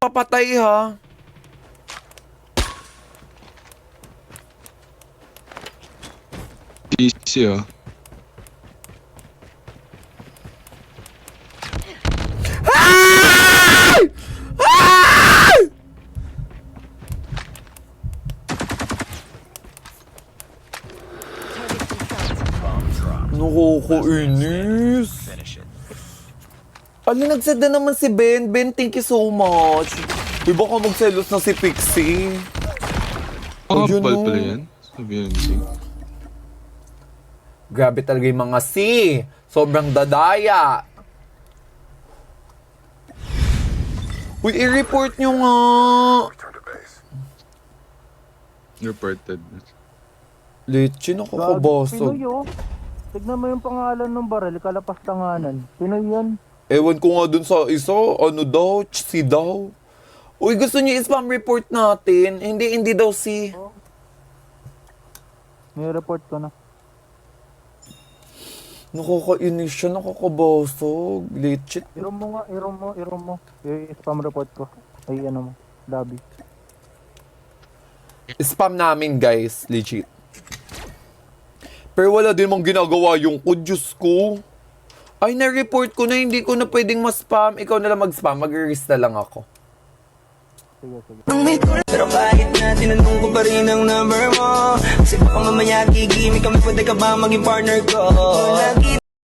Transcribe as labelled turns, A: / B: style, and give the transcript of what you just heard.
A: papatay ha.
B: Easy ah.
A: Nakakainis. Ali, nagsada naman si Ben. Ben, thank you so much. Di ba ka magselos na si Pixie? Ayun,
B: Kapal
A: no.
B: pala yan. Sabi yan, si.
A: Grabe talaga yung mga si. Sobrang dadaya. Uy, i-report nyo nga.
B: Reported.
A: Leche, nakakabasag.
C: Pinoy oh. Tignan mo yung pangalan ng baril, kalapas tanganan. Pinoy yan.
A: Ewan ko nga dun sa isa, ano daw, si daw. Uy, gusto niyo i-spam report natin? Hindi daw si.
C: May report ko na.
A: Nakakainis siya, nakakabasag. Legit.
C: Irom mo nga, irom mo. I-spam report ko. Ay, ano mo, lobby.
A: Spam namin, guys. Legit. Pero wala din mong ginagawa yung Diyos ko. Ay, na-report ko na, hindi ko na pwedeng ma-spam. Ikaw na lang mag-spam, mag-release na lang ako.
C: Sige, sige.
D: Pero kahit na tinanong ko pa rin ang number mo, kasi baka mamaya gigimik kami, pwede ka ba maging partner ko?